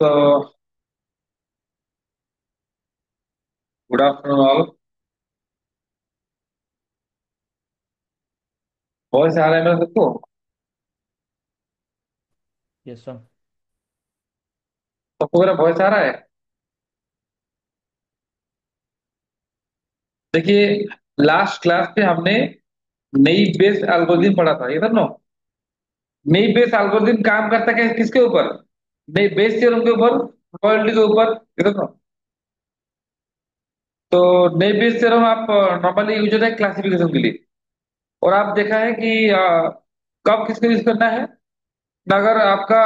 तो good afternoon all. Voice आ रहा है मेरा सबको? Yes sir. सबको मेरा वॉइस आ रहा है? देखिए, लास्ट क्लास में हमने नई बेस एल्गोरिथम पढ़ा था, ये समझो। नई बेस एल्गोरिथम काम करता है किसके ऊपर? नई बेस थ्योरम के ऊपर, प्रोबेबिलिटी के ऊपर, ये समझो। तो नई बेस थ्योरम आप नॉर्मली यूज होता है क्लासिफिकेशन के लिए। और आप देखा है कि कब किसको यूज करना है? अगर आपका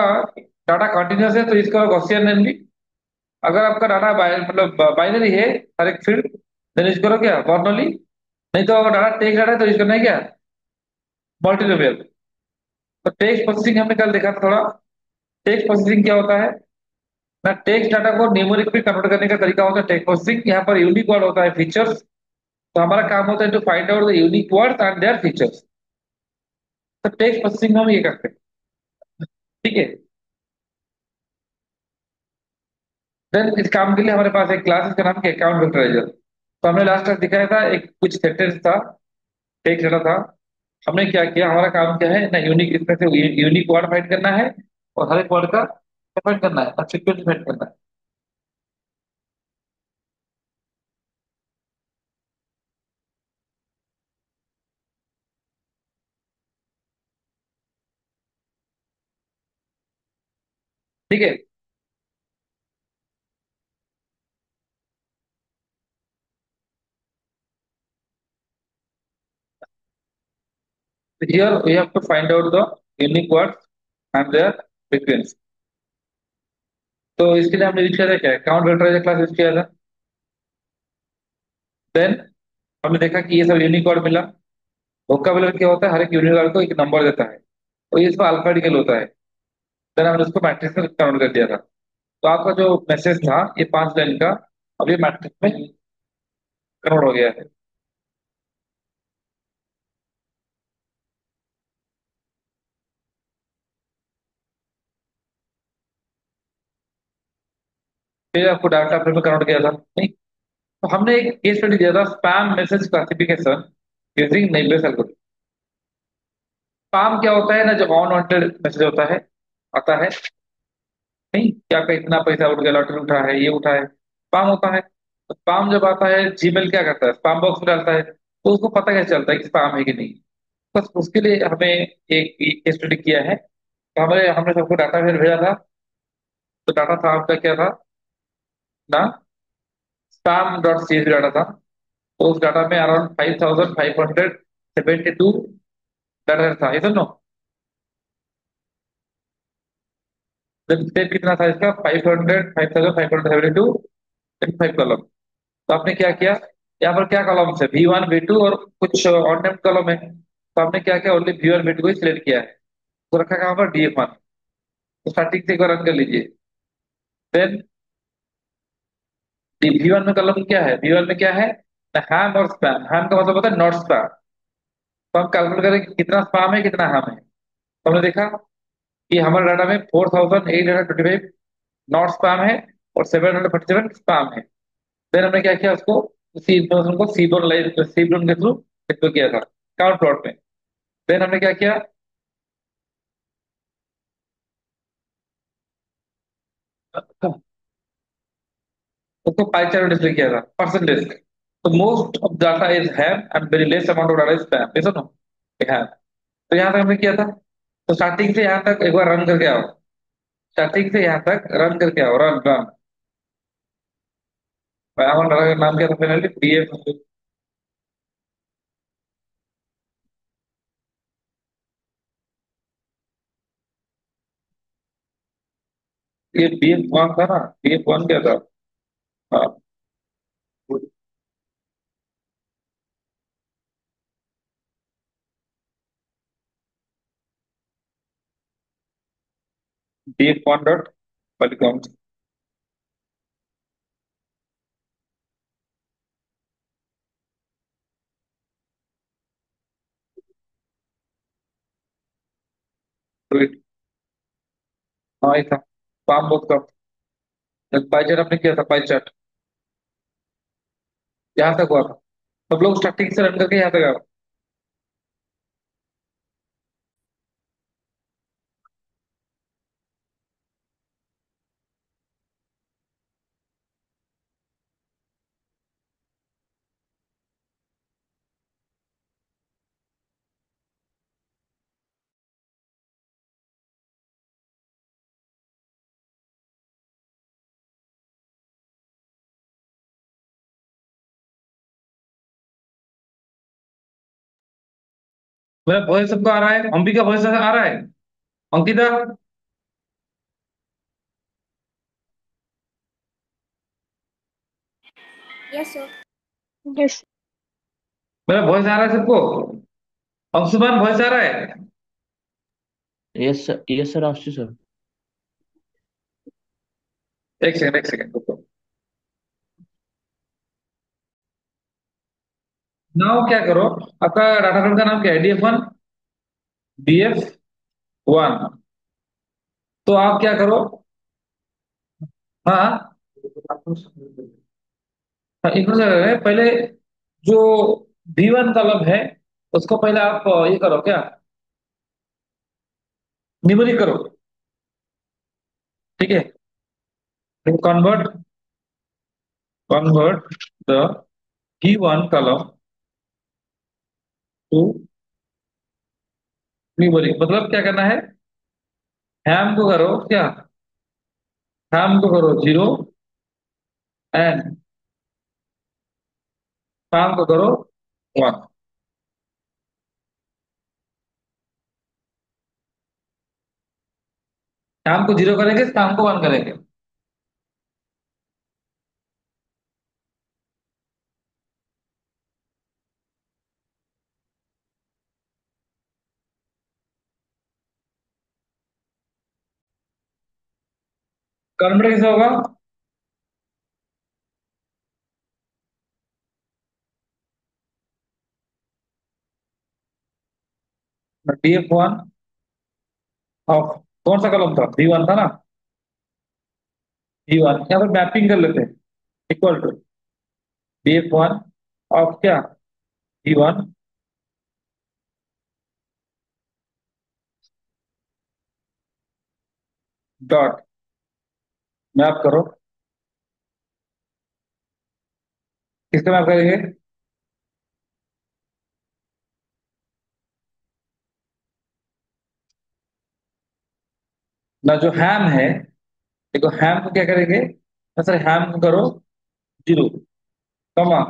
डाटा कंटिन्यूस है तो इसका गॉसियन एनवी। अगर आपका डाटा मतलब बाइनरी है, हर एक फील्ड, देन यूज करो क्या, बर्नौली। नहीं तो अगर डाटा टेक्स्ट डाटा है तो यूज करना है क्या, मल्टीनोमियल। तो टेक्स्ट प्रोसेसिंग हमने कल देखा था थोड़ा। टेक्स्ट प्रोसेसिंग क्या होता है ना, टेक्स्ट डाटा को न्यूमेरिक में कन्वर्ट करने का तरीका होता है टेक्स्ट प्रोसेसिंग। यहाँ पर यूनिक वर्ड होता है फीचर्स। तो हमारा काम होता है to find out the unique words and their features. तो टेक्स्ट प्रोसेसिंग में हम ये करते हैं। ठीक है। देन इस काम के लिए हमारे पास एक क्लास का नाम है अकाउंट वेक्टराइजर। तो हमने लास्ट टाइम दिखाया था, एक कुछ सेंटेंस था, टेक्स्ट डाटा था। हमने क्या किया, हमारा काम क्या है ना, यूनिक, इसमें से यूनिक वर्ड फाइंड करना है और हर एक वर्ड का फाइंड करना है, सीक्वेंस फाइंड करना है। ठीक है। Here we have to find out the unique words and their frequency. तो इसके लिए हमने यूज किया था क्या, काउंट वेक्टराइजर क्लास यूज किया था। देन हमने देखा कि ये सब यूनिक वर्ड मिला। वोकाबुलरी क्या होता है, हर एक यूनिक वर्ड को एक नंबर देता है, और ये इसमें अल्फाबेटिकल होता है। देन हमने उसको मैट्रिक्स में कन्वर्ट कर दिया था। तो आपका जो मैसेज था ये 5 लाइन का, अब ये मैट्रिक्स में कन्वर्ट हो गया है। फिर आपको डाटा फ्रेम में कन्वर्ट किया था, नहीं? तो हमने एक केस स्टडी दिया था, spam message classification using नेबुलस algorithm. Spam क्या होता है ना, जो अनवांटेड मैसेज होता है, आता है, नहीं कि आपका इतना पैसा उठ गया, लॉटरी उठा है, ये उठा है, स्पैम होता है। तो स्पैम जब आता है, जीमेल क्या करता है, स्पैम बॉक्स में डालता है, तो उसको पता कैसे चलता है कि स्पैम है कि नहीं। बस उसके लिए हमें एक केस स्टडी किया है। तो हमारे हमने सबको डाटा फिर भेजा था। तो डाटा था आपका क्या था ना, स्पैम डॉट सी डाटा था। तो उस डाटा में अराउंड 5572 डाटा था, ये सुनो। स्टेट कितना था इसका, 5572 कॉलम। तो आपने क्या किया, यहाँ पर क्या कॉलम्स है, V1 V2 और कुछ ऑड नेम्ड कॉलम है। तो आपने क्या किया, ओनली V1 V2 को ही सिलेक्ट किया है। तो रखा कहाँ पर, DF1। तो स्टार्टिंग से एक बार रन कर लीजिए। देन V1 में कॉलम क्या है, V1 में क्या है, हैम और स्पैम। हैम का मतलब होता है नॉट स्पैम। तो हम कैलकुलेट करें कि कितना स्पैम है कितना हैम है। तो हमने देखा कि हमारे डाटा में 4825 नॉट स्पैम है और 747 स्पैम है। देन हमने क्या किया, उसको उसी इन्फॉर्मेशन को सीबोर्न लाइन, सीबोर्न के थ्रू डिस्प्ले किया था काउंट प्लॉट में। देन हमने क्या किया, उसको पाई चार्ट में डिस्प्ले किया था परसेंटेज। तो most of data is have and very less amount of data is spam, ये सुनो, हैव। तो यहाँ तक हमने किया था। तो स्टार्टिंग से यहाँ तक एक बार रन करके आओ। स्टार्टिंग से यहाँ तक रन करके आओ, रन रन। हमारा नाम क्या था फाइनली, BF। ये BF1 था ना, BF1 क्या था? हाँ, BF1 डॉट पॉलीकॉम। हाँ, ये था, काम बहुत कम। जब पाई चार्ट आपने किया था, पाई चार्ट यहाँ तक हुआ था। सब लोग स्टार्टिंग से रन करके यहाँ तक आए। मेरा वॉइस सबको आ रहा है? अंबिका वॉइस आ रहा है? Ankita, Yes, sir. यस। मेरा वॉइस आ रहा है सबको? अंशुमान वॉइस आ रहा है? यस सर, आशीष सर। एक सेकंड, एक सेकंड रुको। नाउ क्या करो, आपका डाटा सेट का नाम क्या है? DF1, DF1। तो आप क्या करो, हाँ, हाँ, इनको से पहले जो V1 कॉलम है उसको पहले आप ये करो क्या, न्यूमेरिक करो। ठीक है, convert convert the V1 column to numeric. मतलब क्या करना है, हैम को करो क्या, हैम को करो 0 एंड शाम को करो 1। शाम को 0 करेंगे, शाम को 1 करेंगे। कन्वर्ट कैसे होगा? DF1 ऑफ कौन सा कॉलम था, V1 था ना, V1 यहाँ पर मैपिंग कर लेते हैं। इक्वल टू DF1 ऑफ क्या, V1 डॉट मैप करो। किसका मैप करेंगे? ना जो हैम है, देखो हैम को क्या करेंगे ना सर, हैम को करो 0, कमा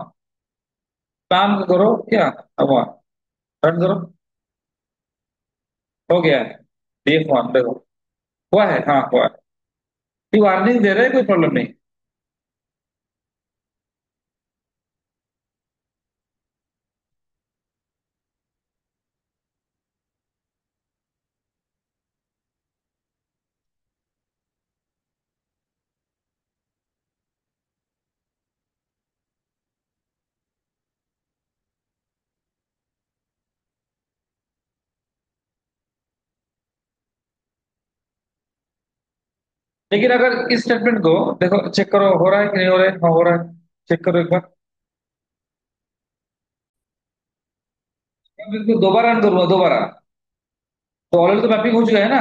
काम को करो क्या, कमा, रन करो। हो गया है DF1, देखो हुआ है, हाँ हुआ है। ये वार्निंग दे रहे हैं, कोई प्रॉब्लम नहीं। लेकिन अगर इस स्टेटमेंट को देखो, चेक करो हो रहा है कि नहीं हो रहा है, हाँ हो रहा है, चेक करो एक बार। अब इसको दोबारा रन करूंगा, दोबारा तो ऑलरेडी तो मैपिंग हो चुका है ना।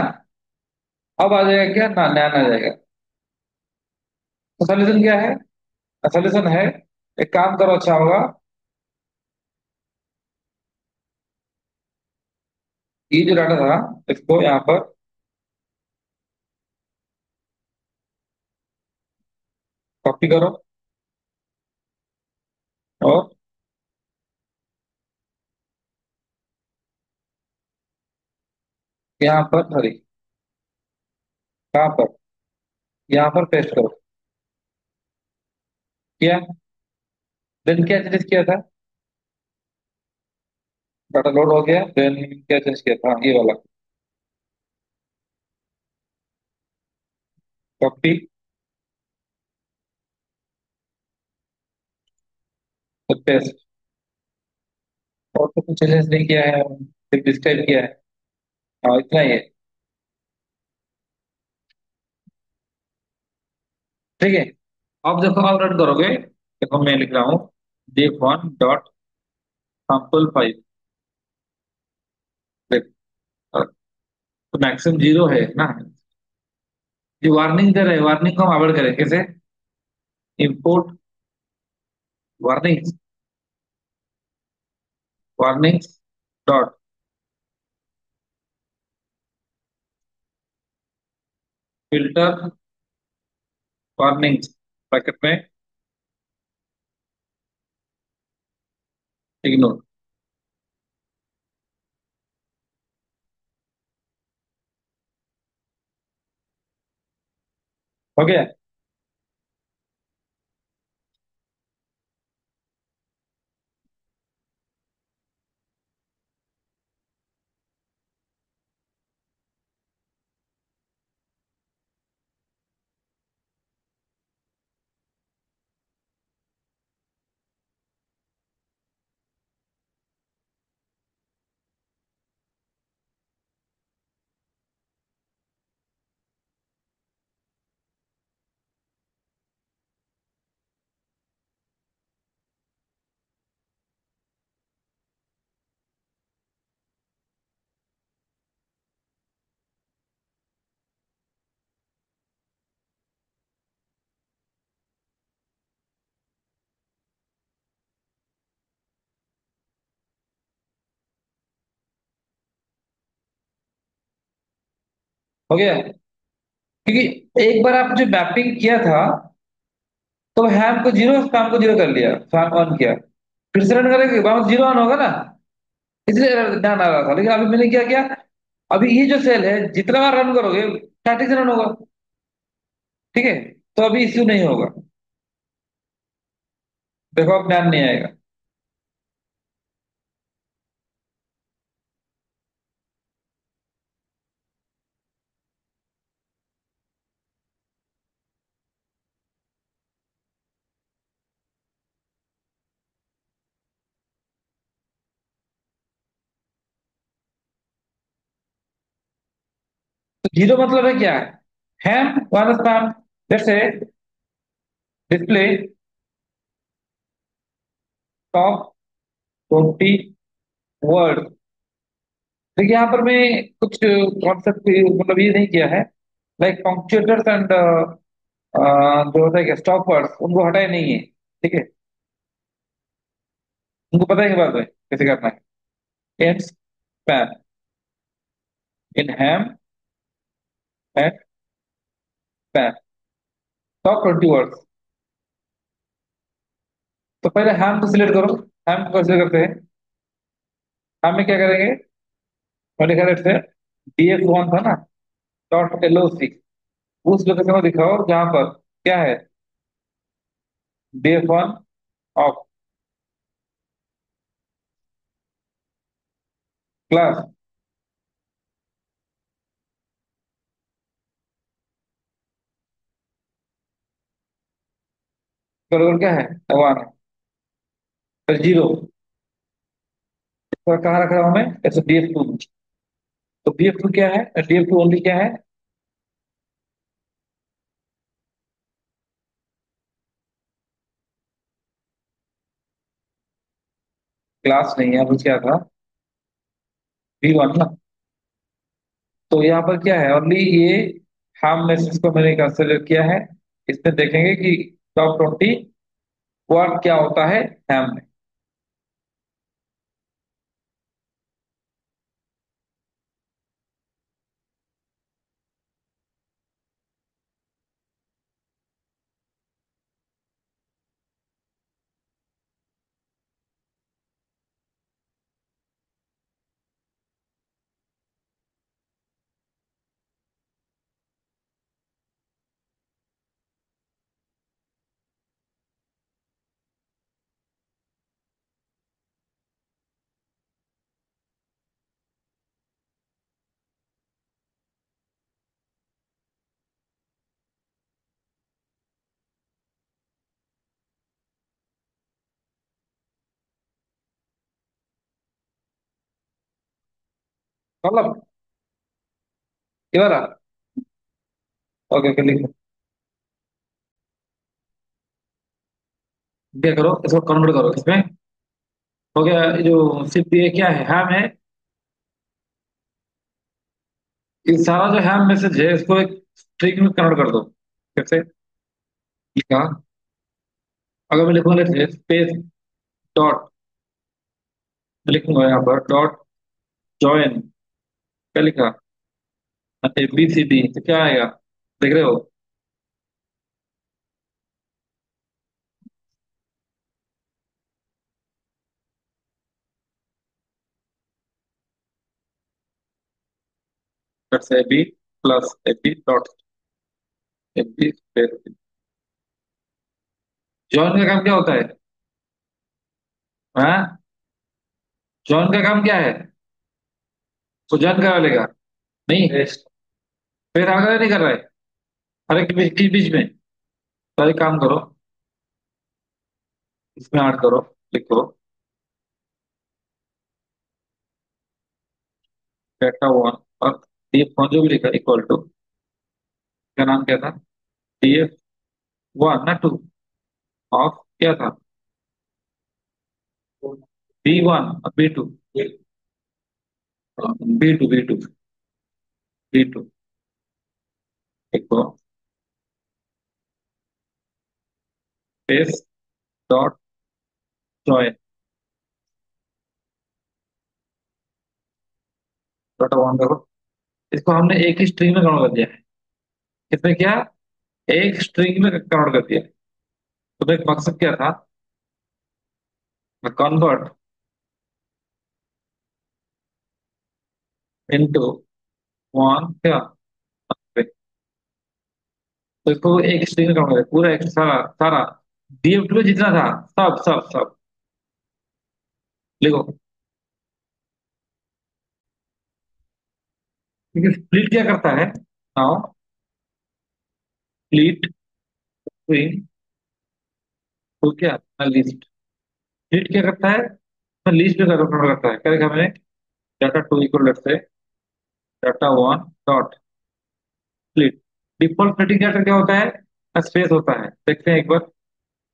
अब आ जाएगा क्या, ना नया ना आ जाएगा। तो सोल्यूशन क्या है, सोल्यूशन है, एक काम करो अच्छा होगा, ये जो डाटा था इसको यहाँ पर कॉपी करो और यहाँ पर, सॉरी, कहाँ पर, यहाँ पर पेस्ट करो। किया, देन क्या चेंज किया था, डाटा लोड हो गया, देन क्या चेंज किया था, ये वाला कॉपी और पेस्ट। और तो कुछ चेंजेस नहीं किया है, सिर्फ डिस्क्राइब किया है। हाँ इतना ही है। ठीक है। अब देखो, अब रन करोगे, देखो मैं लिख रहा हूँ df1 डॉट सैंपल 5। देख, तो मैक्सिमम जीरो है ना। जो वार्निंग दे रहे हैं, वार्निंग को हम अवॉइड करें कैसे? Import warning, warning dot filter warning bracket में इग्नोर। हो गया। हो गया, क्योंकि एक बार आप जो मैपिंग किया था, तो हैम को जीरो, स्पैम को जीरो कर लिया, स्पैम ऑन किया। फिर से रन करेंगे, वापस जीरो ऑन होगा ना। इसलिए ध्यान आ रहा था, लेकिन अभी मैंने क्या किया, अभी ये जो सेल है जितना बार रन करोगे स्टैटिक से रन होगा। ठीक है, तो अभी इश्यू नहीं होगा। देखो अब ध्यान नहीं आएगा। तो जीरो मतलब है क्या? हैम वन स्पैम, जैसे डिस्प्ले टॉप 20 वर्ड। देखिए यहाँ पर मैं कुछ कॉन्सेप्ट मतलब ये नहीं किया है, लाइक पंक्चुएटर्स एंड जो होता है कि स्टॉप वर्ड्स, उनको हटाए नहीं है। ठीक है, उनको पता है कि बात है कैसे करना है। And span in ham and span top 20 words. तो पहले हैम को सिलेक्ट करो। हैम को कैसे करते हैं? हैम में क्या करेंगे, और लिखा रहता है df1 था ना, डॉट एल उस लोकेशन को दिखाओ जहां पर क्या है, df1 ऑफ क्लास। बराबर क्या है, 1 है। फिर जीरो, तो कहाँ रख रहा हूं मैं, ऐसे df2। तो df2 क्या है, df2 ओनली क्या है, क्लास नहीं है, अब क्या था, v1 ना। तो यहाँ पर क्या है, ओनली ये हम मैसेज को मैंने कंसिडर किया है। इसमें देखेंगे कि टॉप 20 वर्ड क्या होता है हैम में। मतलब ये वाला, ओके ओके लिख लो। क्या करो, इसको कन्वर्ट करो इसमें। हो गया। ये जो सिर्फ ये क्या है, हैम है। ये सारा जो हैम मैसेज है इसको एक स्ट्रिंग में कन्वर्ट कर दो। कैसे? लिखा। अगर मैं लिखूंगा स्पेस डॉट, लिखूंगा यहाँ पर डॉट जॉइन। क्या लिखा? ABCD तो क्या आएगा? देख रहे हो? डॉट से AB plus AB dot AB space. Join का काम क्या होता है? हाँ, जॉइन का काम क्या है? वो जॉइन करा लेगा। नहीं, फिर आगे नहीं कर रहा है। अरे किस बीच में? तो एक काम करो, इसमें ऐड करो। लिखो डेटा वन और DF वन जो भी लिखा इक्वल टू, क्या नाम क्या था? DF वन ना टू, ऑफ क्या था? B1 और B2। B2 लिखो space dot join dot one. देखो, इसको हमने एक ही स्ट्रिंग में कन्वर्ट कर दिया है। किसमें क्या? एक स्ट्रिंग में कन्वर्ट कर दिया है। तो एक मकसद क्या था? कन्वर्ट इनटू वन क्या? तो इसको एक स्ट्रिंग में कन्वर्ट कर, पूरा एक सारा सारा DF2 में जितना था सब सब सब लिखो। क्योंकि स्प्लिट क्या करता है? नाउ स्प्लिट स्ट्रिंग तो क्या? लिस्ट। स्प्लिट क्या करता है? लिस्ट में कन्वर्ट करता है। करेगा मैंने data two equal let's say data one dot split. Default splitting data क्या होता है? स्पेस होता है। देखते हैं एक बार।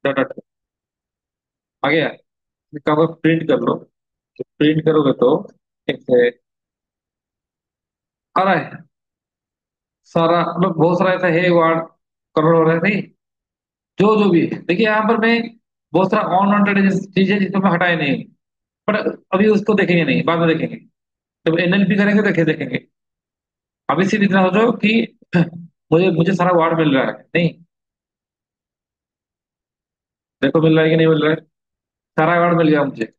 डाटा टू आ गया। इसका प्रिंट कर लो। प्रिंट करोगे तो एक से आ रहा है सारा, मतलब बहुत सारा ऐसा है वर्ड कन्वर्ट हो रहा है। नहीं, जो जो भी है। देखिए यहाँ पर मैं बहुत सारा अनवांटेड चीज है जिसको मैं हटाए नहीं, पर अभी उसको देखेंगे नहीं, बाद में देखेंगे। जब NLP करेंगे तो देखेंगे। अभी सिर्फ इतना सोचो कि मुझे मुझे सारा वर्ड मिल रहा है। नहीं, देखो मिल रहा है कि नहीं मिल रहा है? सारा वर्ड मिल गया मुझे।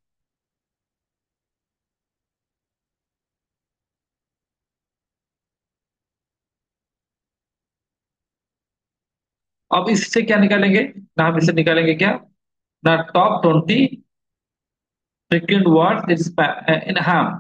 अब इससे क्या निकालेंगे ना? हम इससे निकालेंगे क्या ना? Top 20 frequent word in ham.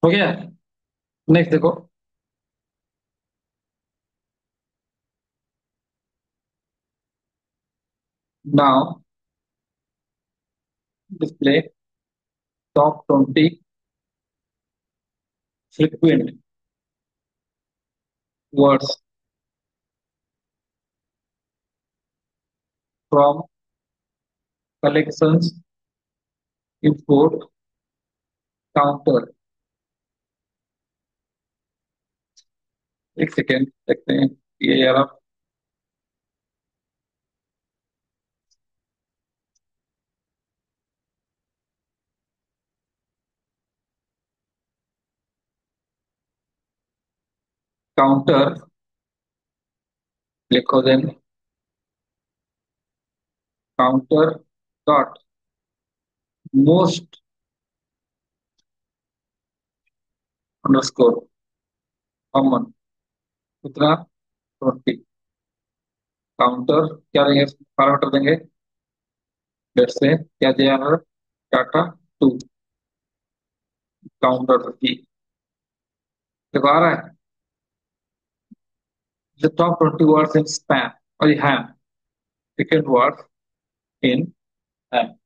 हो गया। नेक्स्ट देखो। Now display top 20 frequent words from collections import counter. एक सेकेंड देखते हैं। ये यार काउंटर लिखो then counter dot most underscore common कितना 20 काउंटर क्या देंगे पैरामीटर देंगे लेट्स से क्या दिया हमारा डाटा 2 काउंटर की देखो आ रहा है the top 20 words in spam or the ham second words in ham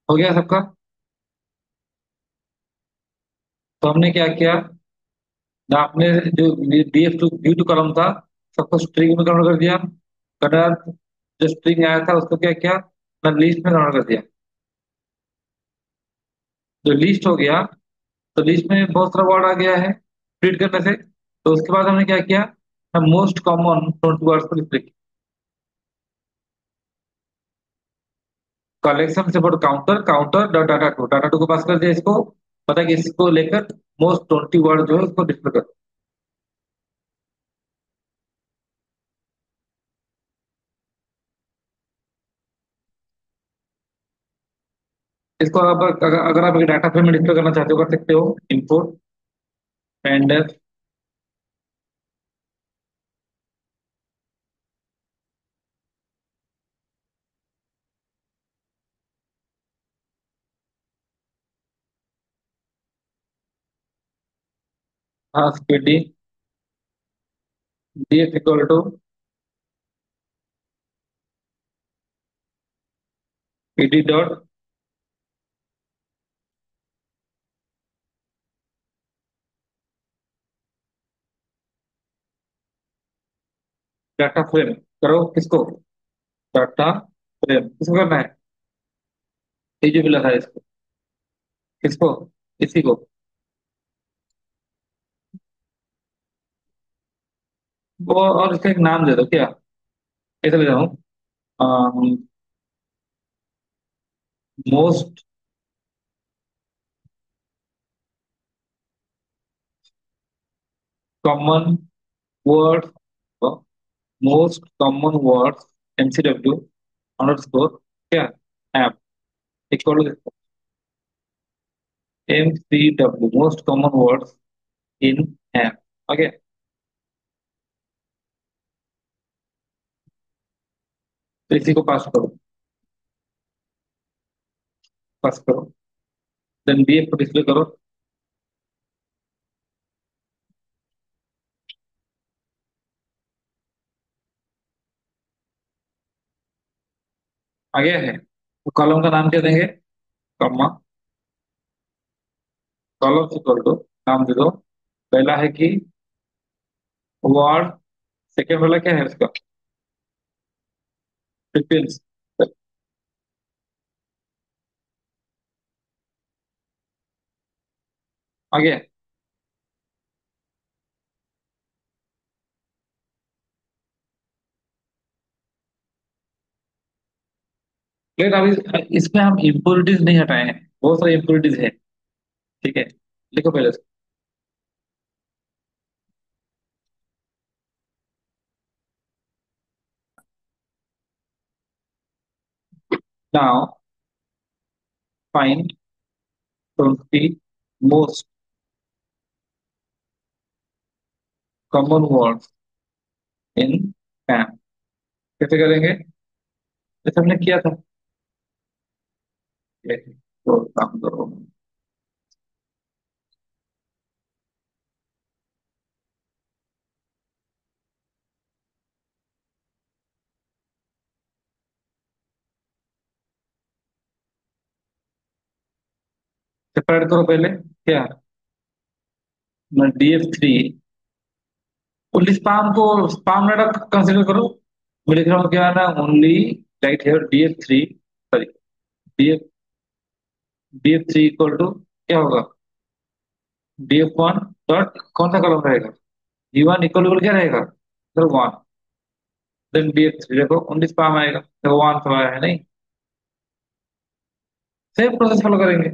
हो गया सबका तो हमने क्या किया ना आपने जो DF two D two column था सबको स्ट्रिंग में कन्वर्ट कर दिया कन्वर्ट जो स्ट्रिंग आया था उसको क्या किया ना लिस्ट में कन्वर्ट कर दिया जो लिस्ट हो गया तो लिस्ट में बहुत सारा वर्ड आ गया है प्रिंट करने से तो उसके बाद हमने क्या किया ना मोस्ट कॉमन 20 वर्ड्स को डिस्प्ले कलेक्शन से बोर्ड counter counter dot data two को पास कर दिया इसको पता है कि इसको लेकर मोस्ट 20 वर्ड जो है उसको डिस्प्ले कर इसको अगर आप एक डाटा फ्रेम में डिस्प्ले करना चाहते हो कर सकते हो import and PD df equal to PD dot data frame करो किसको डाटा फ्रेम किसको करना है ये जो मिला था इसको किसको इसी को वो और इसका एक नाम दे दो क्या ऐसे ले जाऊँ most common word most common words MCW underscore क्या app equal to MCW most common words in app okay तो इसी को पास करो देन बीएफ को डिस्प्ले करो आ गया है। तो कॉलम का नाम क्या देंगे? कॉमा, कॉलम इक्वल टू, नाम दे दो। पहला है कि वर्ड, सेकेंड वाला क्या है उसका? डिफेंस। आ गया। लेकिन अभी इसमें हम इम्प्योरिटीज नहीं हटाए हैं, बहुत सारी इम्प्योरिटीज है। ठीक है, लिखो पहले। Now find 20 most common words इन पैन। कैसे करेंगे? जैसे हमने किया था। तो काम करो, सेपरेट करो पहले। क्या? DF3। ओनली स्पाम को स्पाम डाटा कंसिडर करो। मैं लिख रहा हूँ क्या ना, only right here DF3, sorry, DF, DF3 equal to क्या होगा? DF1 डॉट कौन सा कॉलम रहेगा? G1 इक्वल टू क्या रहेगा? सर 1। देन DF3 देखो ओनली स्पाम आएगा, तो 1 तो आया है नहीं। सेम प्रोसेस फॉलो करेंगे।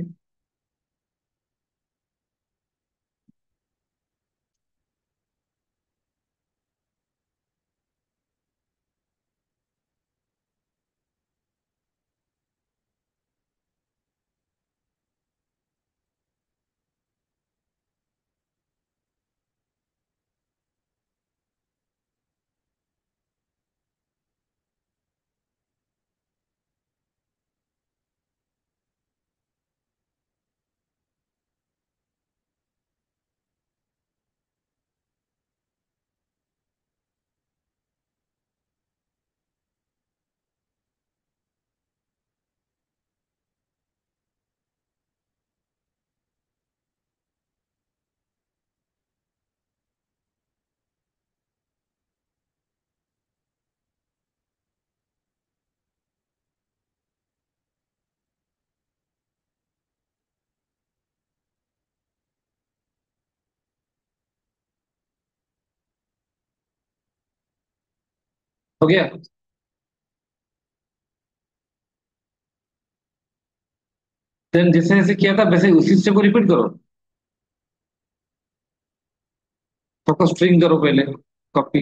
हो गया। देन जैसे जैसे किया था वैसे उसी से को रिपीट करो। सबको स्ट्रिंग करो पहले, कॉपी।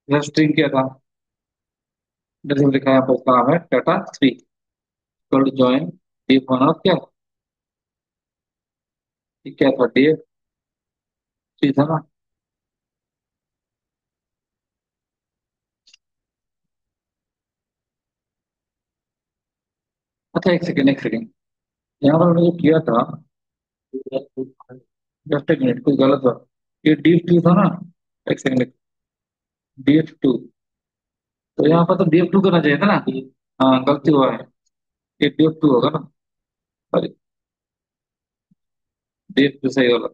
स्ट्रिंग किया था, जैसे लिखा है, आपका उसका नाम है data 3 equal to join DF1 और क्या? ये क्या था? DF3 था ना? अच्छा, एक सेकेंड, एक सेकेंड। यहाँ पर मैंने जो किया था, जस्ट एक मिनट, कुछ गलत हुआ। ये DF2 था ना? एक सेकेंड। DF2, तो यहाँ पर तो DF2 करना चाहिए था ना? हाँ, गलती हुआ है। ये DF2 होगा ना? सॉरी, DF2 सही होगा।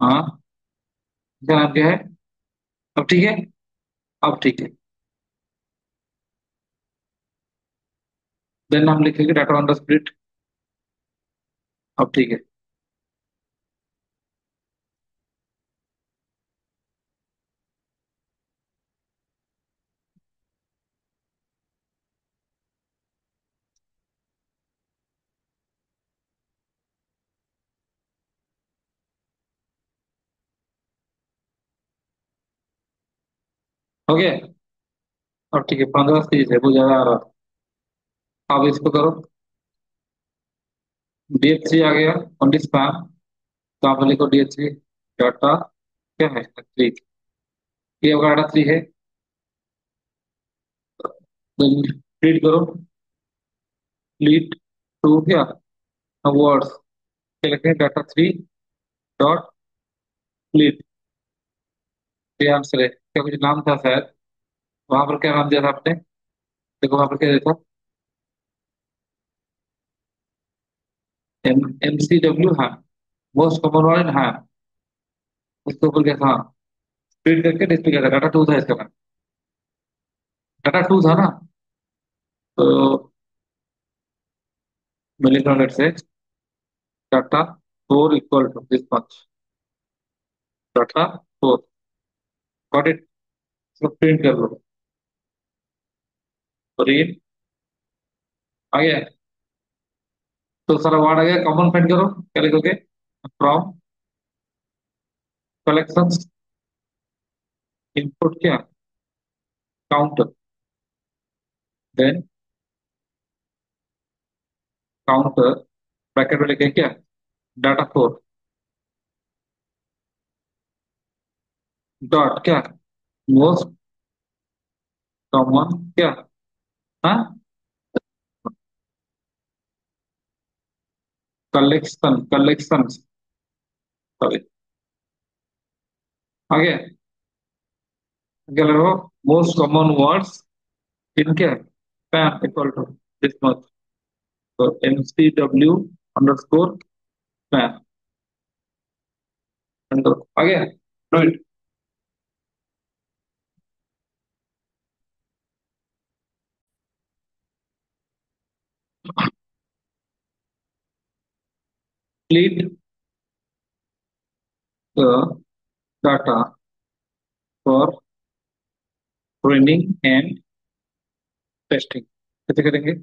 हाँ, इसका नाम क्या है? अब ठीक है। अब ठीक है। देन हम लिखेंगे डाटा ऑन द स्प्लिट। अब ठीक है। हो गया। अब ठीक है, 15 सीरीज है, वो ज्यादा आ रहा था। अब इसको करो। DF3 आ गया, ओनली स्पैम। तो आप लिखो DF3 डाटा क्या है? 3। ये होगा डाटा 3 है। रीड करो। लीड टू क्या? वर्ड्स क्या लिखेंगे, डाटा थ्री डॉट स्प्लिट। ये आंसर है क्या, कुछ नाम था शायद, वहां पर क्या नाम दिया था आपने, देखो वहां पर क्या दिया था, MCW, हाँ, मोस्ट कॉमन वर्ड, हाँ, उसके ऊपर क्या था, स्प्लिट करके डिस्प्ले किया था, डाटा टू था इसका नाम, डाटा टू था ना। तो मैं लिख रहा हूँ, let's say data four equal to this much, data four, got it, इसको प्रिंट कर लो, रीड आ गया। तो सारा वर्ड आ गया, कॉमन फाइंड करो, क्या लिखोगे, फ्रॉम कलेक्शंस, इनपुट क्या, काउंट, देन काउंट, ब्रैकेट में लिखे क्या, डाटा फोर, डॉट क्या, मोस्ट कॉमन क्या, हाँ, कलेक्शन, सॉरी, आगे क्या लिखो, मोस्ट कॉमन वर्ड्स इन क्या, spam equal to this much, तो MCW अंडरस्कोर स्पैम, आगे do it, lead the data for training and testing, कैसे करेंगे,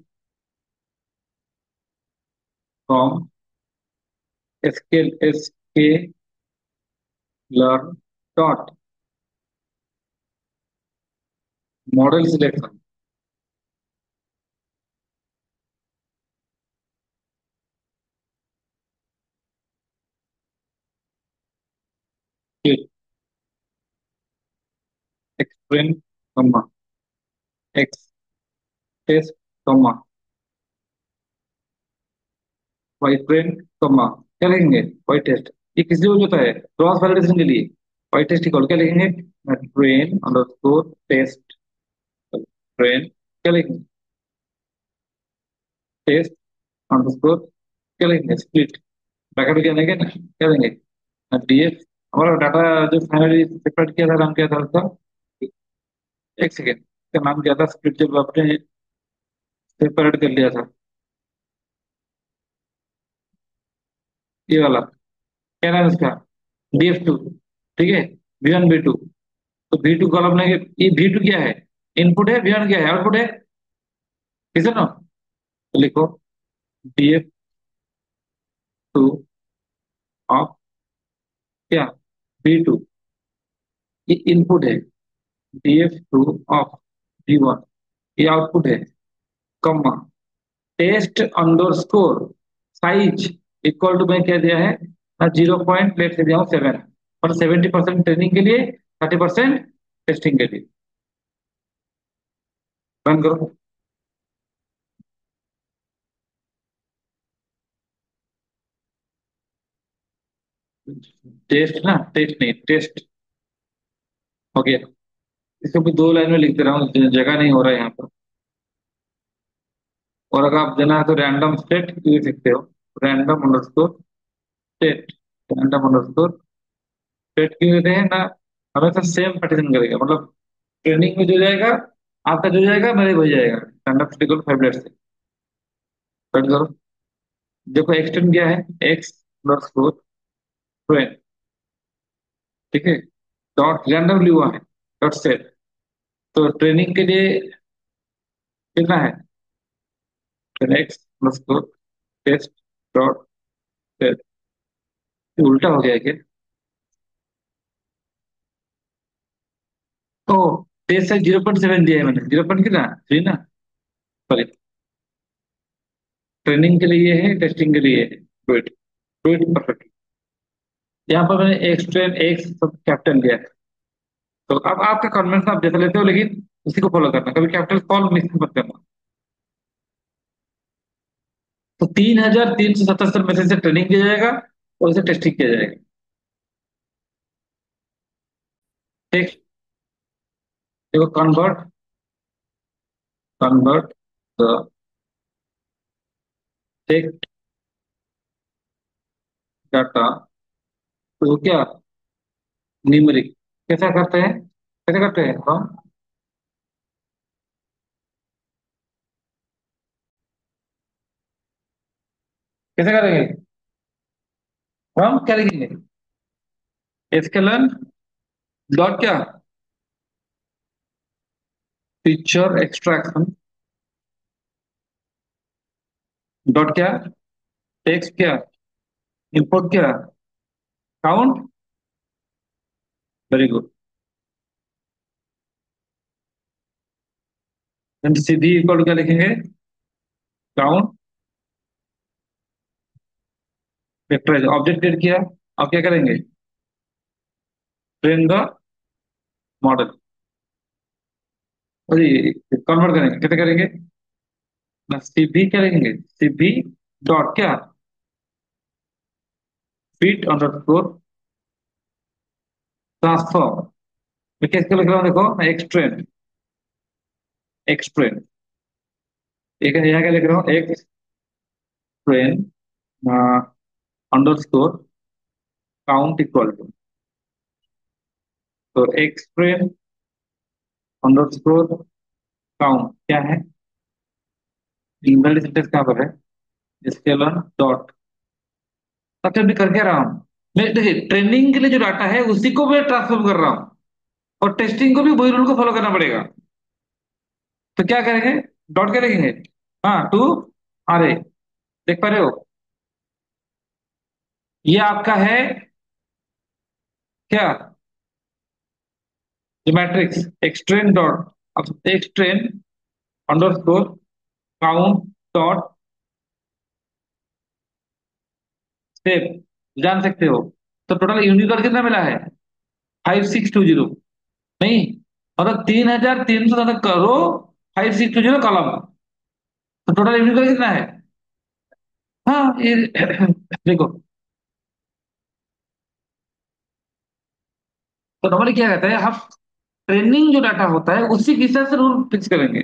from SK learn dot model selection, explain comma, X test comma, Y train comma, क्या लिखेंगे, Y test, ये किस लिए use होता है, क्रॉस वैलिडेशन के लिए, वाई टेस्ट इक्वल क्या लिखेंगे, ट्रेन अंडरस्कोर टेस्ट, ट्रेन क्या लिखेंगे, टेस्ट अंडरस्कोर क्या लिखेंगे, स्प्लिट, ब्रैकेट क्या देंगे, क्या देंगे, डीएफ, हमारा डाटा जो फाइनली सेपरेट किया था, नाम क्या था उसका, एक सेकेंड, इसका नाम क्या था, स्प्लिट जब आपने सेपरेट कर लिया था, ये वाला क्या नाम है इसका, DF2, ठीक है, V1 V2, तो V2 कॉलम में, ये V2 क्या है, इनपुट है, V1 क्या है, आउटपुट है, किसे ना, तो लिखो DF2 ऑफ क्या, V2, ये इनपुट है, DF2 ऑफ V1, ये आउटपुट है, comma, test underscore size equal to, मैं क्या दिया है, 0 पॉइंट लेट से दिया हूँ 7, और 70% ट्रेनिंग के लिए, 30% टेस्टिंग के लिए, रन करो, टेस्ट ना, टेस्ट नहीं, टेस्ट हो गया, इसको भी दो लाइन में लिखते रहा हूँ, जगह नहीं हो रहा है यहाँ पर, और अगर आप देना है तो रैंडम स्टेट लिख सकते हो, random underscore state, random underscore state क्यों देते हैं ना, हमेशा सेम पार्टीशन करेगा, मतलब ट्रेनिंग में जो जाएगा, आपका जो जाएगा मेरे हो जाएगा, रैंडम स्टेट 5 से रन करो, देखो एक्सटेंड क्या है, एक्स अंडरस्कोर ट्रेन, ठीक है, डॉट रैंडमली हुआ है, डॉट सेट, तो ट्रेनिंग के लिए कितना है, X underscore test dot set, उल्टा हो गया है क्या, ओ, टेस्ट साइज 0.7 दिया है मैंने, 0. कितना, 3 ना, सॉरी, ट्रेनिंग के लिए ये है, टेस्टिंग के लिए है, गुड, गुड, परफेक्ट, यहाँ पर मैंने एक्स ट्रेन एक्स सब कैपिटल लिया है, तो अब आपका कन्वेंशन आप जैसा लेते हो, लेकिन उसी को फॉलो करना, कभी कैपिटल कॉल मिस मत करना, तो 3,377 मैसेज से ट्रेनिंग किया जाएगा और उसे टेस्टिंग किया जाएगा। ठीक। देखो, कन्वर्ट द टेक्स्ट डाटा तो क्या, न्यूमेरिक। कैसा करते हैं, कैसे करते हैं हम, कैसे करेंगे, हम क्या लिखेंगे, एस्केलन डॉट क्या, फीचर एक्सट्रैक्शन डॉट क्या, टेक्स्ट क्या, इंपोर्ट क्या, काउंट। Very good. सीधी इक्वल क्या लिखेंगे, काउंट वेक्टराइज ऑब्जेक्ट क्रिएट किया। अब क्या करेंगे, ट्रेन द मॉडल, अरे कन्वर्ट करेंगे, कैसे करेंगे ना, सीधी क्या लिखेंगे, सीधी डॉट क्या, फीट अंडरस्कोर ट्रांसफॉर्म। मैं कैसे लिख रहा हूँ देखो, मैं एक्सट्रेन, एक्सट्रेन, एक यहाँ क्या लिख रहा हूँ, X train underscore count equal to, तो एक्सट्रेन अंडरस्कोर काउंट क्या है, इंग्लिश सिंटेक्स कहाँ पर है, स्केलर डॉट। अच्छा भी करके रहा हूँ मैं, देखिए ट्रेनिंग के लिए जो डाटा है उसी को मैं ट्रांसफॉर्म कर रहा हूँ, और टेस्टिंग को भी वही रूल को फॉलो करना पड़ेगा। तो क्या करेंगे, डॉट क्या लिखेंगे, हाँ टू अरे, देख पा रहे हो, ये आपका है क्या, जो मैट्रिक्स एक्सट्रेन डॉट, अब एक्सट्रेन अंडरस्कोर काउंट डॉट स्टेप, जान सकते हो। तो टोटल यूनिकॉर्ड कितना मिला है, 5620, नहीं, मतलब 3,300 करो, 5620 कॉलम, तो टोटल यूनिकॉर्ड कितना है। हाँ ये देखो, तो नॉर्मली क्या कहते हैं हम, ट्रेनिंग जो डाटा होता है उसी के हिसाब से रूल फिक्स करेंगे।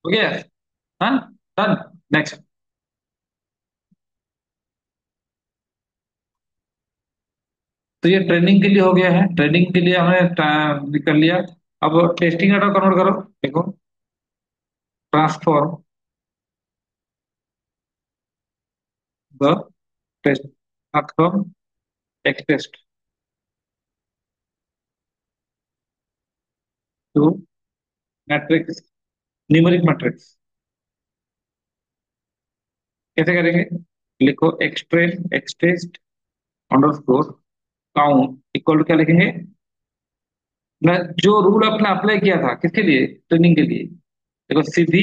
हो गया, हाँ, डन, नेक्स्ट। तो ये ट्रेनिंग के लिए हो गया है, ट्रेनिंग के लिए हमने कर लिया। अब टेस्टिंग डाटा कन्वर्ट करो, देखो, transform the test, transform text test to matrix, numeric matrix. कैसे करेंगे, लिखो X train X test underscore count equal to क्या लिखेंगे, मैं जो रूल अपने अप्लाई किया था किसके लिए, ट्रेनिंग के लिए, देखो सीधी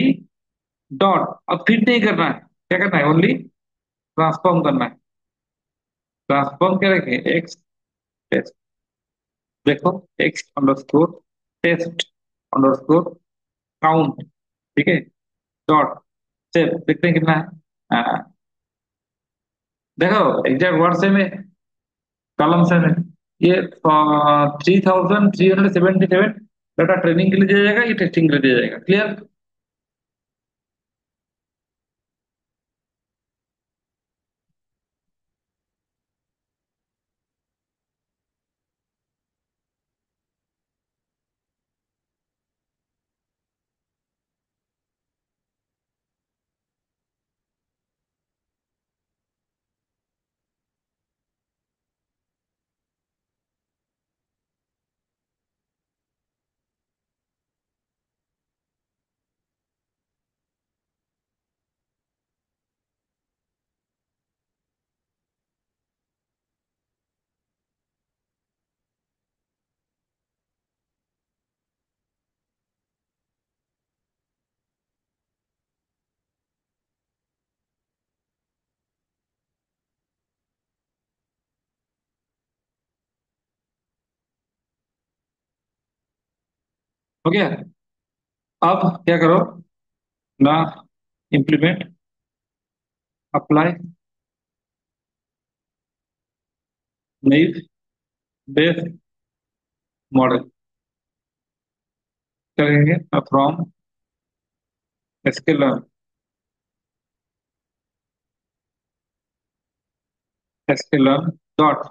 डॉट, अब फिट नहीं करना है, क्या करना है, ओनली ट्रांसफॉर्म करना है। ट्रांसफॉर्म क्या रखेंगे, एक्स टेस्ट, देखो X underscore test underscore count, ठीक है, डॉट सेव, देखते हैं कितना है। देखो एग्जैक्ट वर्ड सेम है, कॉलम सेम है। ये 3,377 डाटा ट्रेनिंग के लिए दिया जाएगा, ये टेस्टिंग के लिए दिया जाएगा, क्लियर। हो गया। अब क्या करो ना, implement, apply, naive Bayes model करेंगे from SQL, SQL dot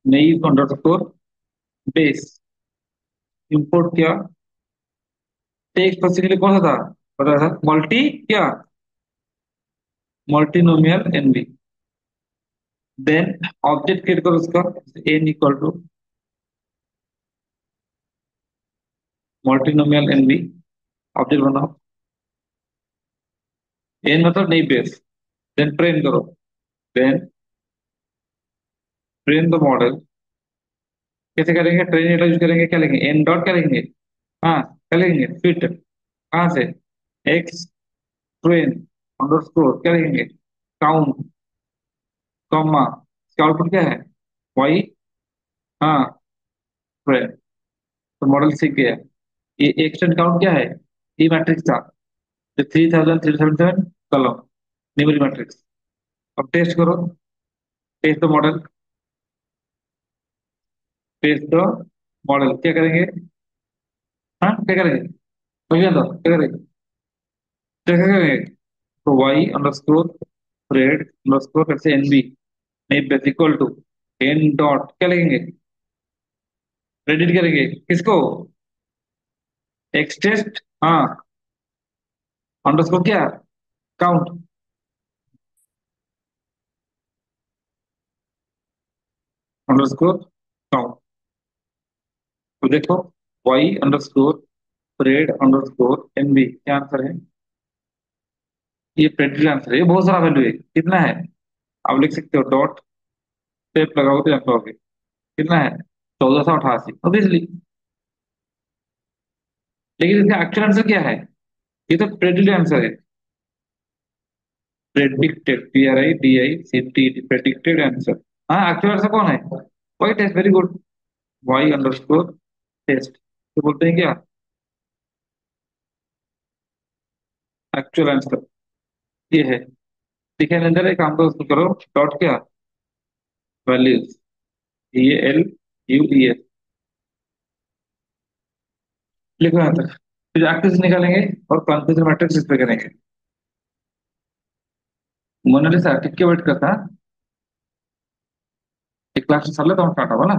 naive underscore Bayes import किया। टेक्स्ट प्रोसेसिंग के लिए कौन सा था, पता था, मल्टी क्या, multinomial NV. Then object create करो उसका, N equal to multinomial NV, object बनाओ, एन मतलब नई बेस। देन ट्रेन करो, देन ट्रेन द मॉडल। कैसे करेंगे, ट्रेन डेटा यूज करेंगे, क्या लेंगे, एन डॉट क्या लेंगे, हाँ क्या लेंगे, फिट, कहाँ से, एक्स ट्रेन अंडरस्कोर क्या लेंगे, काउंट, कॉमा, इसका आउटपुट क्या है, वाई, हाँ ट्रेन। तो मॉडल सीख गया। ये एक्सटेंड काउंट क्या है, ई मैट्रिक्स था, तो 3377 कॉलम न्यूमेरिक मैट्रिक्स। अब टेस्ट करो, test the model, test the model क्या करेंगे, हाँ क्या करेंगे, समझिए तो क्या करेंगे, क्या करेंगे, तो वाई अंडरस्कोर रेड अंडरस्कोर फिर से एनबी नहीं Bayes equal to N dot क्या लिखेंगे, क्रेडिट करेंगे किसको, एक्स टेस्ट, हाँ अंडरस्कोर क्या, काउंट, अंडरस्कोर काउंट। तो देखो Y underscore red underscore NB क्या आंसर है, ये प्रेडिक्टेड आंसर है, ये बहुत सारा वैल्यू है, कितना है, आप लिख सकते हो डॉट, टेप लगाओगे तो लगाओगे, कितना है 1488 ऑब्वियसली। लेकिन इसका एक्चुअल आंसर क्या है, ये तो प्रेडिक्टेड आंसर है, predicted, P R I D I C T, predicted answer. हाँ एक्चुअल आंसर कौन है, Y test, very good, Y underscore test, तो बोलते हैं क्या, एक्चुअल आंसर ये है। ठीक है अंदर एक काम करो, उसको करो डॉट क्या, वैल्यूज, ये एल यू ई एस, लिखो यहाँ तक, फिर एक्टिव निकालेंगे और कॉन्फ्यूजन मैट्रिक्स इस पे करेंगे। मोनालिसा टिक के वेट करता, एक क्लास चल रहा था टाटा वाला।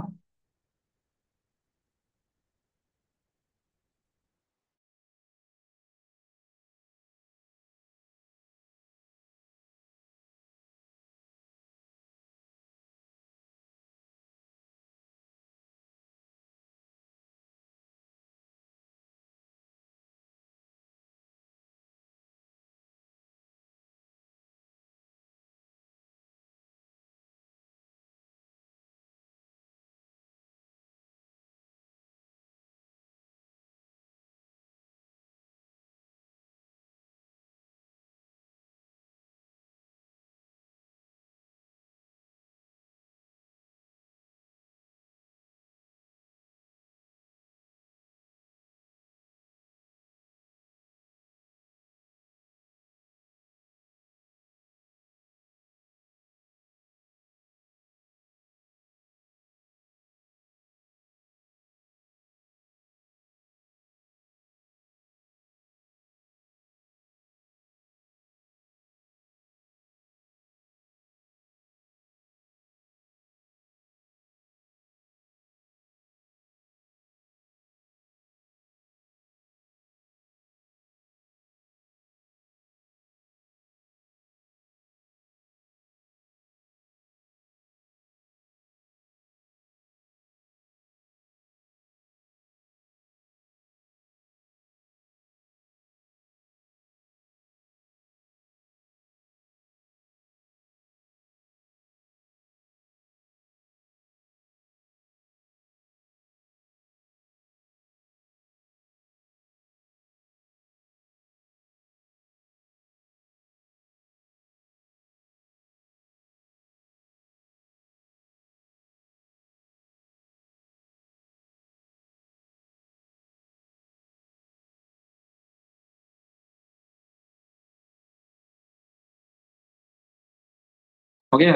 हो गया।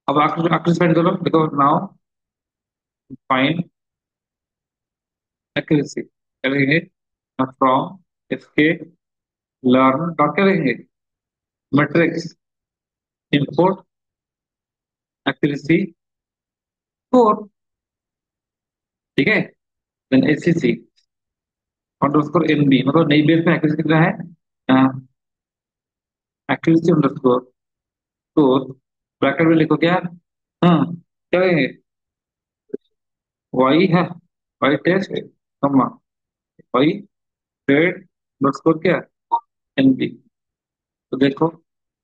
अब आखिर आखिर स्पेंड करो, देखो नाउ फाइंड एक्यूरेसी करेंगे, फ्रॉम इसके लर्न डॉट करेंगे मैट्रिक्स इंपोर्ट एक्यूरेसी 4। ठीक है, देन एचसीसी अंडरस्कोर एनबी, मतलब नई बेस में एक्यूरेसी कितना है, एक्यूरेसी अंडरस्कोर 4, ब्रैकेट में लिखो क्या, हाँ क्या कहेंगे, वाई है, वाई टेस्ट कम्मा वाई ग्रेड अंडरस्कोर क्या, एनबी। तो देखो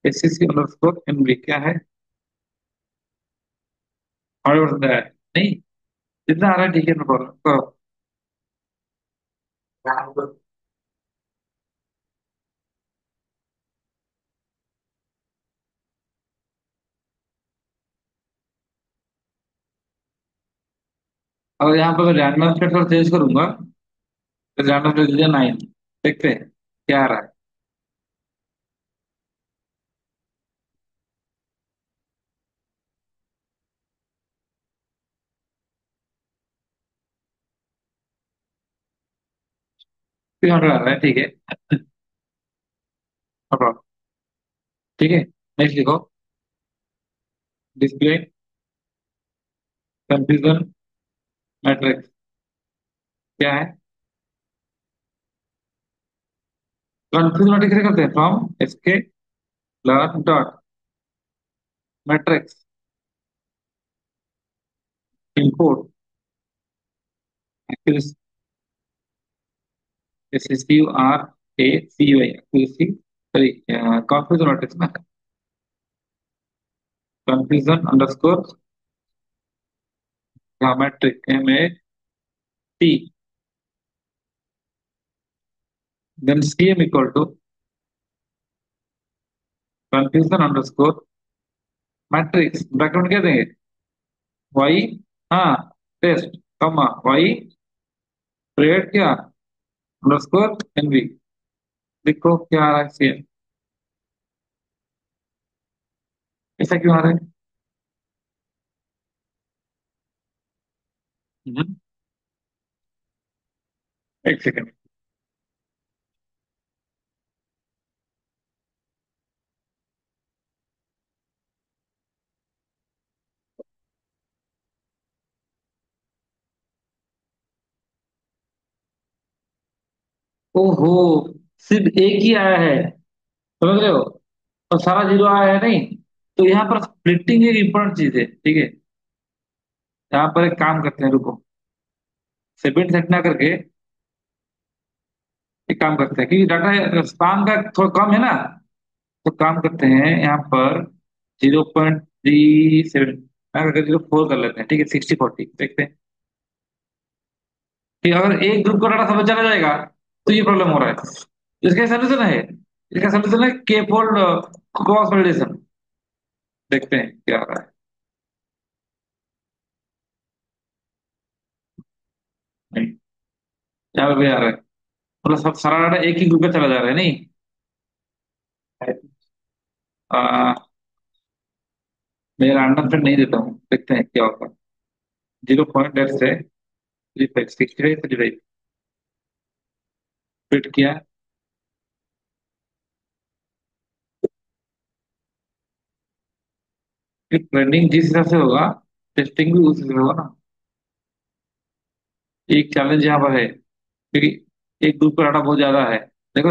एचसीसी अंडरस्कोर एनबी क्या है, हमारे पास है नहीं, जितना आ रहा है ठीक है, नो प्रॉब्लम करो। और यहाँ पर मैं रैंडम प्लेट चेंज करूंगा, तो रैंडम प्लेट दीजिए 9, देखते हैं क्या आ रहा है। 300 आ रहा है, ठीक है, नो प्रॉब्लम। ठीक है, नेक्स्ट लिखो, डिस्प्ले कंफ्यूजन मैट्रिक्स क्या है, कंफ्यूजन मैट्रिक्स कैसे करते हैं, फ्रॉम इसके learn dot matrix import accuracy, S S U R A C Y accuracy, sorry confusion matrix में confusion underscore matric M A T, then C M equal to confusion underscore matrix, bracket में क्या देंगे, Y, हाँ test comma Y pred क्या underscore NB, देखो क्या आ रहा है सेम, ऐसा क्यों आ रहा है। हम्म, एक सेकंड। ओहो, सिर्फ एक ही आया है, समझ रहे हो, और सारा जीरो आया है नहीं, तो यहाँ पर स्प्लिटिंग एक इंपॉर्टेंट चीज है, ठीक है। यहाँ पर एक काम करते हैं, रुको, सेपरेट सेट ना करके एक काम करते हैं, क्योंकि डाटा स्पान का थोड़ा कम है ना, तो काम करते हैं यहाँ पर 0.37 अगर 04 कर लेते हैं, ठीक है, 60/40 देखते हैं कि अगर एक ग्रुप का डाटा समझ चला जाएगा तो ये प्रॉब्लम हो रहा है। इसका सोल्यूशन है, इसका सोल्यूशन है के फोल्ड क्रॉस वैलिडेशन, देखते हैं क्या आ रहा है। नहीं, यहाँ पे भी आ रहा है, मतलब सब सारा डाटा एक ही ग्रुप में चला जा रहा है नहीं। आ, मैं रैंडम सेट नहीं देता हूँ, देखते हैं क्या होता है। 0.8 से 35 65 35 फिट किया, फिर ट्रेंडिंग जिस हिसाब से होगा टेस्टिंग भी उस हिसाब से होगा ना। एक चैलेंज यहाँ पर है, क्योंकि एक ग्रुप का डाटा बहुत ज्यादा है, देखो।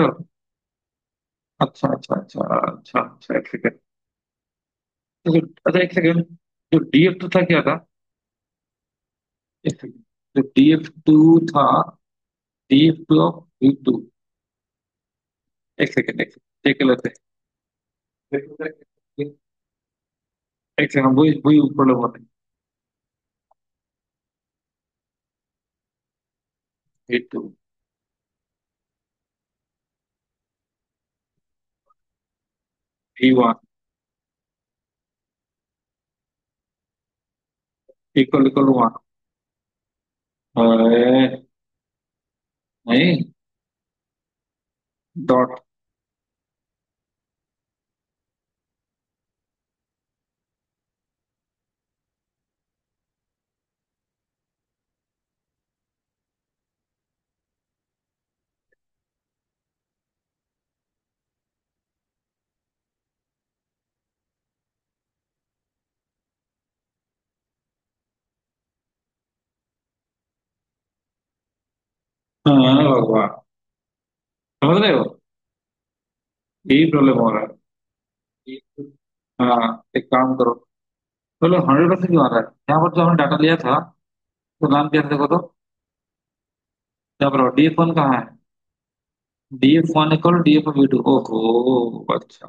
अच्छा अच्छा अच्छा अच्छा अच्छा, एक सेकंड, अच्छा एक सेकंड, जो DF2 था क्या था, एक सेकंड, जो DF2 था, DF2 ऑफ V2, एक सेकंड एक सेकंड चेक कर लेते हैं, एक सेकंड, वही वही प्रॉब्लम होता है, V2 V1 इक्वल इक्वल 1, नहीं, डॉट, वाह, समझ रहे हो? यही प्रॉब्लम हो रहा है। हाँ, एक काम करो। चलो 100% क्यों आ रहा है? यहाँ पर जो हमने डाटा लिया था, तो नाम क्या था देखो तो। क्या पर DF1 कहाँ है? DF1 equal DF2। ओहो, अच्छा।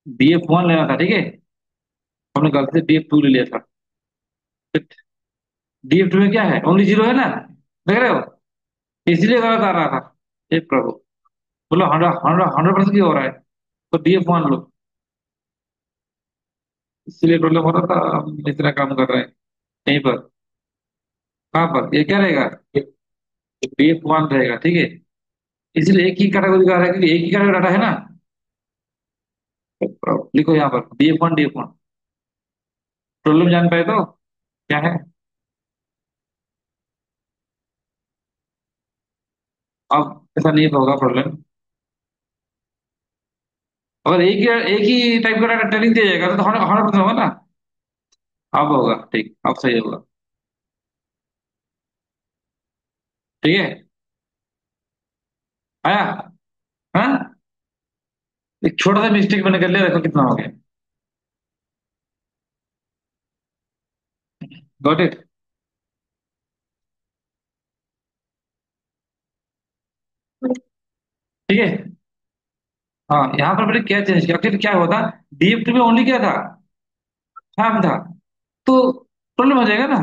DF1 लेना था, ठीक है। हमने गलती से DF2 ले लिया था। DF2 में क्या है? ओनली जीरो है ना, देख रहे हो? इसलिए गलत आ रहा था। हे प्रभु, बोलो 100% क्यों हो रहा है? तो DF1 लो। इसलिए प्रॉब्लम हो रहा था, हम इतना काम कर रहे हैं। यहीं पर, कहाँ पर ये क्या रहेगा? DF1 रहेगा, ठीक है। इसलिए एक ही कैटेगरी का रहेगा, क्योंकि एक ही कैटेगरी डाटा है ना। लिखो यहाँ पर DF1 DF1। प्रॉब्लम जान पाए तो क्या है? अब ऐसा नहीं होगा प्रॉब्लम। अगर एक ही टाइप का डाटा ट्रेनिंग दिया जाएगा तो 100% होगा ना। अब होगा, ठीक, अब सही होगा। ठीक है, आया। हाँ, एक छोटा सा मिस्टेक मैंने कर लिया, देखो कितना हो गया। Got it. ठीक है। हाँ, यहाँ पर मैंने क्या चेंज किया, आखिर क्या हुआ था? DF2 में ओनली क्या था? फैम था। तो प्रॉब्लम हो जाएगा ना।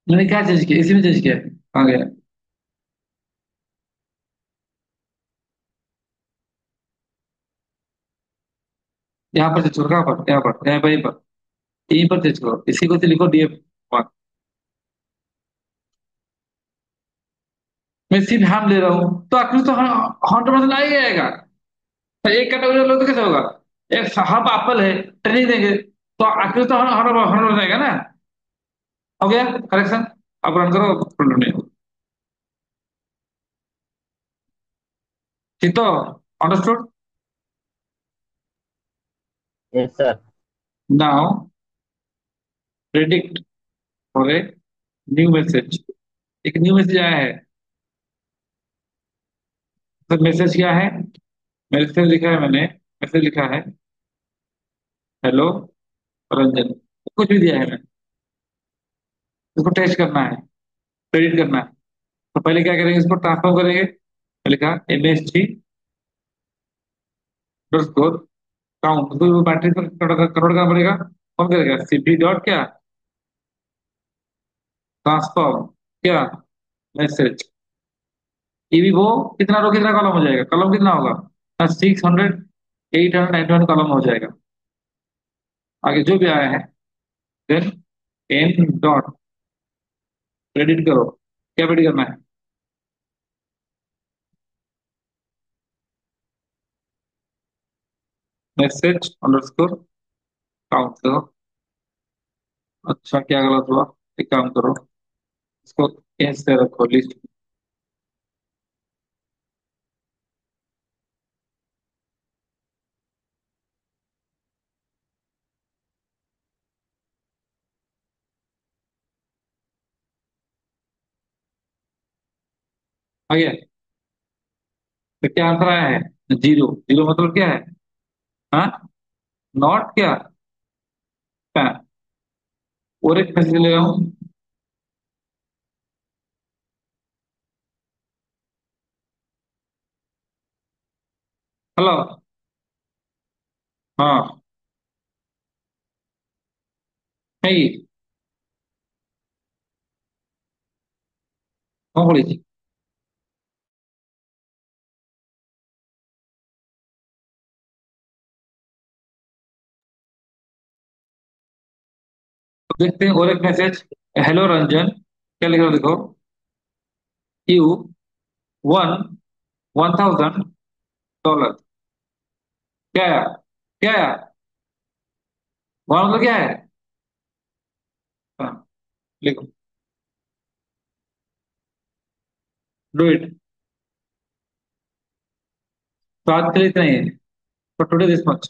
मैंने क्या चेंज किया, इसी में चेंज किया। आ गया। यहाँ पर चेंज करो, कहाँ पर? यहाँ पर यहीं पर। यहीं पर चेंज करो, इसी को तो लिखो DF1। मैं सिर्फ हैम ले रहा हूँ, तो आखिर तो 100% आ ही जाएगा। तो एक कैटेगरी लोग तो कैसे होगा? एक साहब एप्पल है, ट्रेनिंग देंगे तो आखिर तो 100 हो जाएगा ना। हो गया करेक्शन। अब रन करो, प्रॉब्लम नहीं होगा। ठीक तो, understood. Yes sir. Now predict for a new message. एक न्यू मैसेज आया है। तो मैसेज क्या है? मैसेज लिखा है मैंने। मैसेज लिखा है, हेलो रंजन। कुछ भी दिया है मैंने। इसको टेस्ट करना है, प्रेडिक्ट करना है। तो पहले क्या करेंगे, इसको ट्रांसफॉर्म करेंगे। लिखा MSG डॉट स्कोर काउंट, तो बैटरी पर कन्वर्ट करना पड़ेगा। कौन करेगा? CP डॉट क्या, ट्रांसफॉर्म क्या, मैसेज। ये भी वो कितना रो कितना कॉलम हो जाएगा? कॉलम कितना होगा? 600 800 91 कॉलम हो जाएगा। आगे जो भी आया है, देन एन डॉट क्रेडिट करो। क्या क्रेडिट करना है? मैसेज अंडरस्कोर काउंट करो। अच्छा, क्या गलत हुआ? एक काम करो, इसको ऐसे रखो लिस्ट। आ गया। तो क्या आंसर आया है? जीरो। जीरो मतलब क्या है? हाँ, नॉट क्या, स्पैम। और एक मैसेज ले रहा हूँ। हेलो। हाँ, है ये। कौन बोली थी? तो देखते हैं और एक मैसेज। हेलो रंजन, क्या लिख रहा हो देखो। You one $1000। क्या आया? क्या आया? वहां मतलब क्या है? हाँ, लिखो। Do it. तो आज के लिए इतना ही है। For today this much.